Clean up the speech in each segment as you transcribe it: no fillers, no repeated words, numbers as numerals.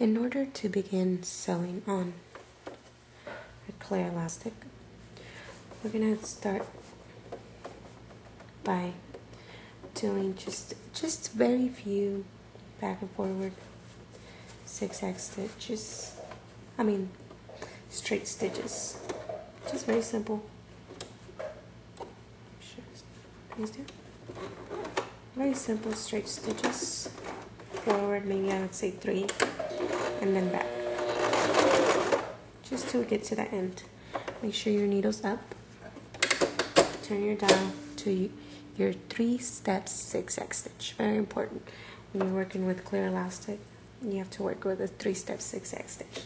In order to begin sewing on our clear elastic, we're going to start by doing just very few back and forward zigzag stitches. Straight stitches. Just very simple. Very simple straight stitches. Forward, maybe I would say 3, and then back. Just till we get to the end. Make sure your needle's up. Turn your dial to your 3-step zigzag stitch. Very important. When you're working with clear elastic, you have to work with a 3-step zigzag stitch.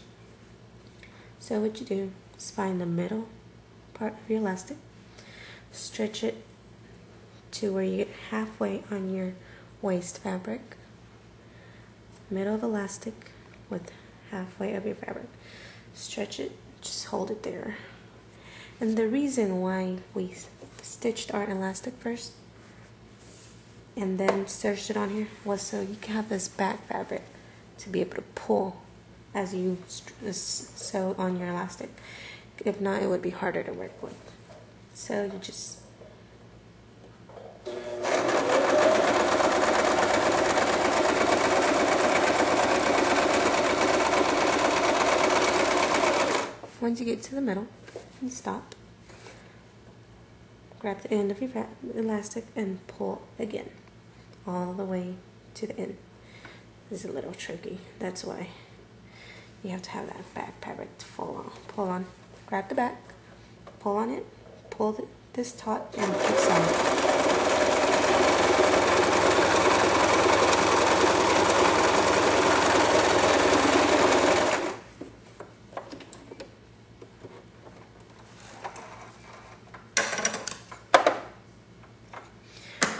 So what you do is find the middle part of your elastic, stretch it to where you get halfway on your waist fabric, middle of elastic with halfway of your fabric. Stretch it, just hold it there. And the reason why we stitched our elastic first and then stitched it on here was so you can have this back fabric to be able to pull as you sew on your elastic. If not, it would be harder to work with. So you just once you get to the middle, you stop. Grab the end of your elastic and pull again, all the way to the end. This is a little tricky. That's why you have to have that back fabric to pull on. Grab the back, pull on it, pull this taut, and keep sewing.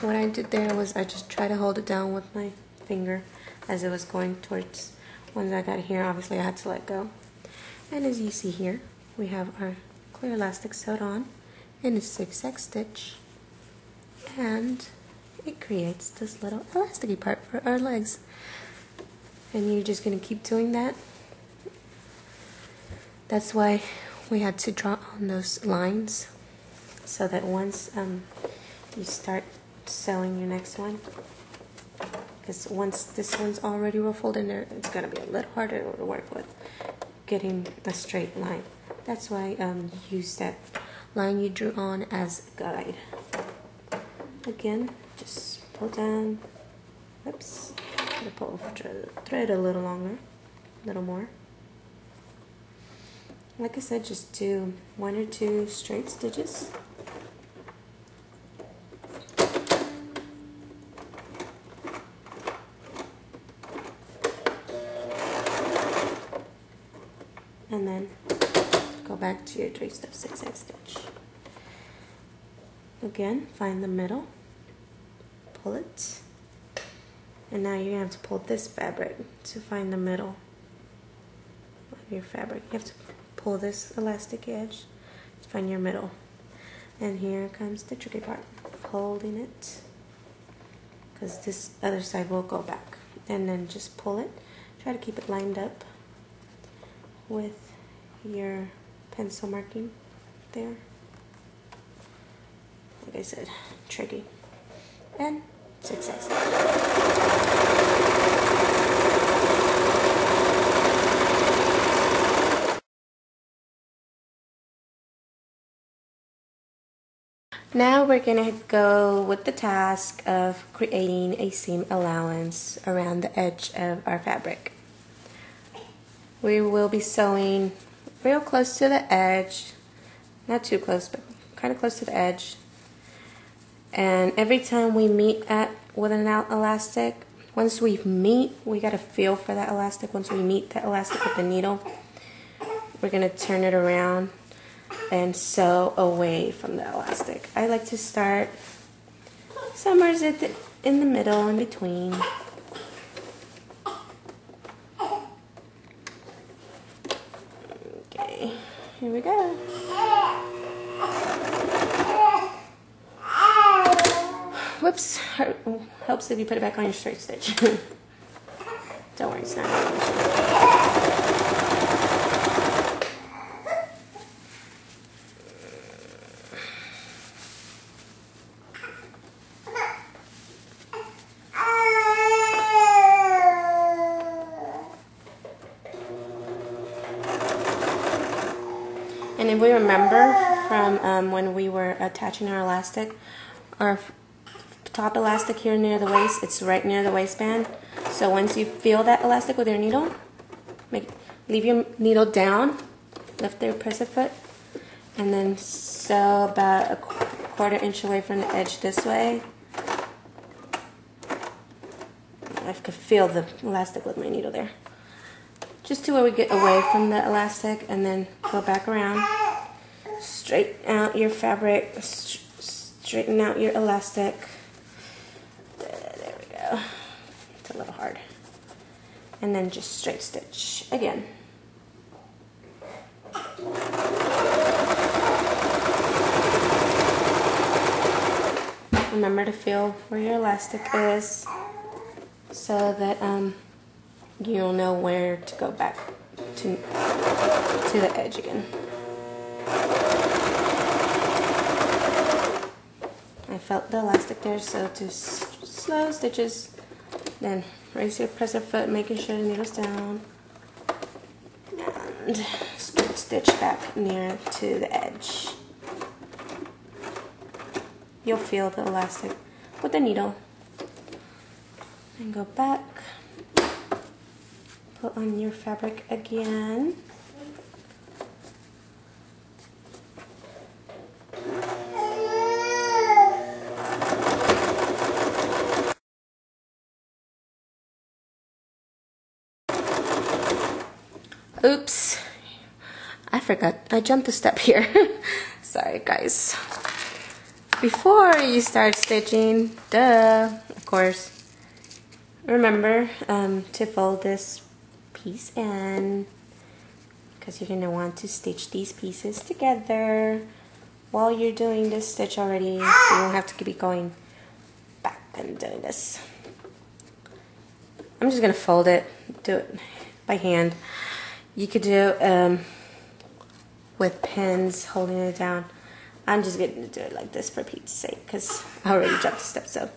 What I did there was I just tried to hold it down with my finger as it was going towards. Once I got here, obviously I had to let go. And as you see here, we have our clear elastic sewed on in a zigzag stitch, and it creates this little elasticy part for our legs. And you're just going to keep doing that. That's why we had to draw on those lines, so that once you start sewing your next one, because once this one's already ruffled in there, it's going to be a little harder to work with getting a straight line. That's why you use that line you drew on as a guide. Again, just pull down. Oops. Pull thread a little longer, a little more. Like I said, just do 1 or 2 straight stitches. And then go back to your 3-step zigzag stitch. Again, find the middle, pull it, and now you're going to have to pull this fabric to find the middle of your fabric. You have to pull this elastic edge to find your middle. And here comes the tricky part, holding it, because this other side will go back. And then just pull it, try to keep it lined up with your pencil marking there. Like I said, tricky. And success. Now we're going to go with the task of creating a seam allowance around the edge of our fabric. We will be sewing real close to the edge, not too close, but kind of close to the edge. And every time we meet with an elastic, once we meet, we got to feel for that elastic. Once we meet that elastic with the needle, we're going to turn it around and sew away from the elastic. I like to start somewhere in the middle, in between. Okay, here we go. Whoops, helps if you put it back on your straight stitch. Don't worry, it's not an issue. And if we remember from when we were attaching our elastic, our top elastic here near the waist, it's right near the waistband. So once you feel that elastic with your needle, leave your needle down, lift your presser foot, and then sew about a quarter inch away from the edge this way. I could feel the elastic with my needle there. Just to where we get away from the elastic, and then go back around. Straighten out your fabric, straighten out your elastic. There we go. It's a little hard. And then just straight stitch again. Remember to feel where your elastic is so that you'll know where to go back to the edge again. I felt the elastic there, so to slow stitches, then raise your presser foot, making sure the needle's down, and straight stitch back near to the edge. You'll feel the elastic with the needle. And go back, put on your fabric again. Oops, I forgot, I jumped a step here. Sorry guys. Before you start stitching, of course, remember to fold this piece in, because you're going to want to stitch these pieces together while you're doing this stitch already, so you don't have to keep going back and doing this. I'm just going to fold it, do it by hand. You could do with pins holding it down. I'm just going to do it like this for Pete's sake, because I already jumped a step, so